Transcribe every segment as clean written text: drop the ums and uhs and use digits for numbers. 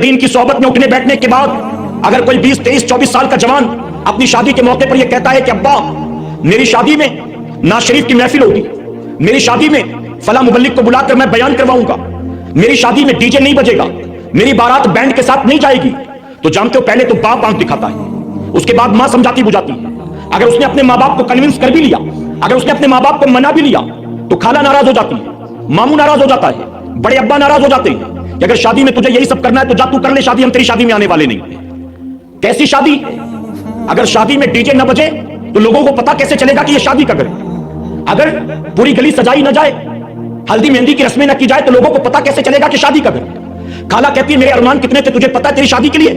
दीन की सोहबत में उठने बैठने के बाद अगर कोई 20, 23, 24 साल का जवान अपनी शादी के मौके पर यह कहता है कि अब्बा मेरी शादी में नाज शरीफ की महफिल होगी, मेरी शादी में फला मुबल्लिग को बुलाकर मैं बयान करवाऊंगा, मेरी शादी में डीजे नहीं बजेगा, मेरी बारात बैंड के साथ नहीं जाएगी, तो जानते हो पहले तो बाप आंख दिखाता है, उसके बाद मां समझाती बुझाती है। अगर उसने अपने माँ बाप को कन्विंस कर भी लिया, अगर उसने अपने माँ बाप को मना भी लिया, तो खाला नाराज हो जाती है, मामू नाराज हो जाता है, बड़े अब्बा नाराज हो जाते हैं कि अगर शादी में तुझे यही सब करना है तो जा तू कर ले शादी, हम तेरी शादी में आने वाले नहीं। कैसी शादी? अगर शादी में डीजे न बजे तो लोगों को पता कैसे चलेगा कि ये शादी का घर? अगर पूरी गली सजाई न जाए, हल्दी मेहंदी की रस्में न की जाए तो लोगों को पता कैसे चलेगा कि शादी का घर? खाला कहती है मेरे अरमान कितने थे तुझे पता है तेरी शादी के लिए,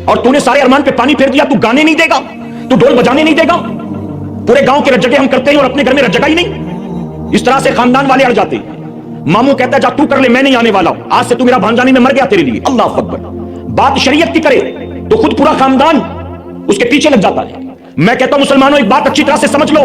और तूने सारे अरमान पे पानी फेर दिया, तू गाने नहीं देगा, तू ढोल बजाने नहीं देगा, पूरे गांव के रज्जगे हम करते हैं और अपने घर में रज्जगा ही नहीं। इस तरह से खानदान वाले अड़ जाते हैं। मामू कहता है जा तू कर ले, मैं नहीं आने वाला, आज से तू मेरा भांजानी में मर गया तेरे लिए। अल्लाह अकबर। बात शरीयत की करे तो खुद पूरा खानदान उसके पीछे लग जाता है। मैं कहता हूं मुसलमानों एक बात अच्छी तरह से समझ लो,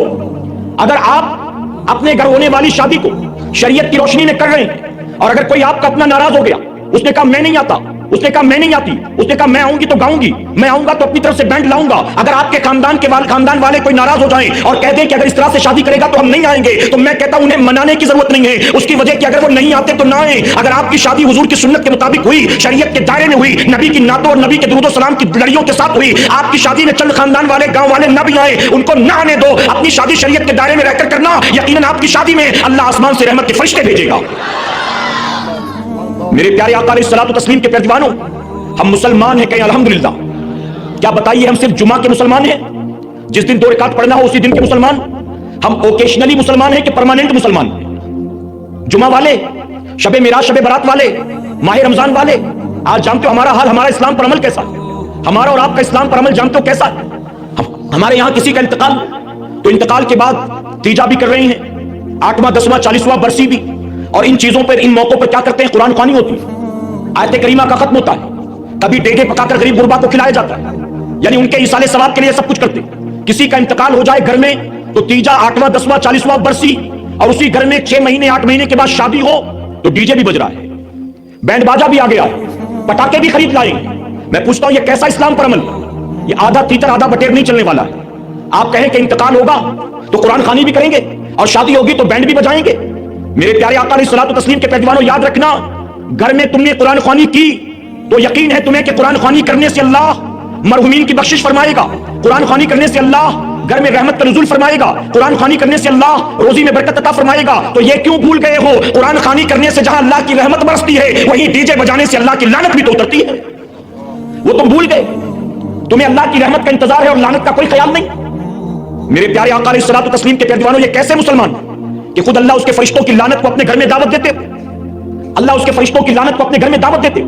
अगर आप अपने घर होने वाली शादी को शरीयत की रोशनी में कर रहे हैं और अगर कोई आपका अपना नाराज हो गया, उसने कहा मैं नहीं आता, उसने कहा मैं नहीं आती, उसने कहा मैं आऊंगी तो गाऊंगी, मैं आऊंगा तो अपनी तरफ से बैंड लाऊंगा, अगर आपके खानदान वाले कोई नाराज हो जाएं और कह दें कि अगर इस तरह से शादी करेगा तो हम नहीं आएंगे, तो मैं कहता हूं उन्हें मनाने की जरूरत नहीं है। उसकी वजह कि अगर वो नहीं आते तो ना आए। अगर आपकी शादी हुजूर की सुन्नत के मुताबिक हुई, शरीयत के दायरे में हुई, नबी की नातों और नबी के दुरूद व सलाम की लड़ियों के साथ हुई, आपकी शादी में चंद खानदान वाले गांव वाले न भी आए, उनको ना आने दो, अपनी शादी शरीयत के दायरे में रहकर करना, यकीनन आपकी शादी में अल्लाह आसमान से रहमत के फरिश्ते भेजेगा। मेरे प्यारे आका अलैहिस्सलातु तस्लीम के प्यारे दीवानों, हम मुसलमान हैं, कहें अल्हम्दुलिल्लाह। क्या बताइए हम सिर्फ जुमा के मुसलमान हैं, जिस दिन 2 रकात पढ़ना हो उसी दिन के मुसलमान? हम ओकेशनली मुसलमान हैं कि परमानेंट मुसलमान? जुमा वाले, शबे मिराज शबे बारात वाले, माह रमजान वाले, आज जानते हो हमारा हाल, हमारा इस्लाम पर अमल कैसा है? हमारा और आपका इस्लाम पर अमल जानते हो कैसा है? हमारे यहां किसी का इंतकाल तो इंतकाल के बाद तीजा भी कर रहे हैं, 8वां 10वां 40वां बरसी भी, और इन चीजों पर इन मौकों पर क्या करते हैं? कुरान ख्वानी होती है, आयत करीमा का खत्म होता है, कभी डेगे पकाकर गरीब गुरबा को खिलाया जाता है, यानी उनके इसाले सवाब के लिए सब कुछ करते हैं। किसी का इंतकाल हो जाए घर में तो तीजा 8वां 10वां 40वां बरसी, और उसी घर में 6 महीने 8 महीने के बाद शादी हो तो डीजे भी बज रहा है, बैंड बाजा भी आ गया है, पटाखे भी खरीद लाए। मैं पूछता हूं ये कैसा इस्लाम पर अमल? ये आधा तीतर आधा बटेर नहीं चलने वाला है। आप कहें कि इंतकाल होगा तो कुरान खानी भी करेंगे और शादी होगी तो बैंड भी बजाएंगे। मेरे प्यारे आका अलैहिस्सलातु तस्लीम के पैजवानों, याद रखना, घर में तुमने कुरान खानी की तो यकीन है तुम्हें कि कुरान खानी करने से अल्लाह मरहुमीन की बख्शिश फरमाएगा, कुरान खानी करने से अल्लाह घर में रहमत का नुज़ुल फरमाएगा, कुरान खानी करने से अल्लाह रोजी में बरकत अता फरमाएगा। तो ये क्यों भूल गए हो, कुरान खानी करने से जहां अल्लाह की रहमत बरसती है वहीं डीजे बजाने से अल्लाह की लानत भी तो उतरती है। वो तुम भूल गए, तुम्हें अल्लाह की रहमत का इंतजार है और लानत का कोई ख्याल नहीं। मेरे प्यारे आका अलैहिस्सलातु तस्लीम के प्यारे दीवानों, ये कैसे मुसलमान कि खुद अल्लाह उसके फरिश्तों की लानत को अपने घर में दावत देते, अल्लाह उसके फरिश्तों की लानत को अपने घर में दावत देते।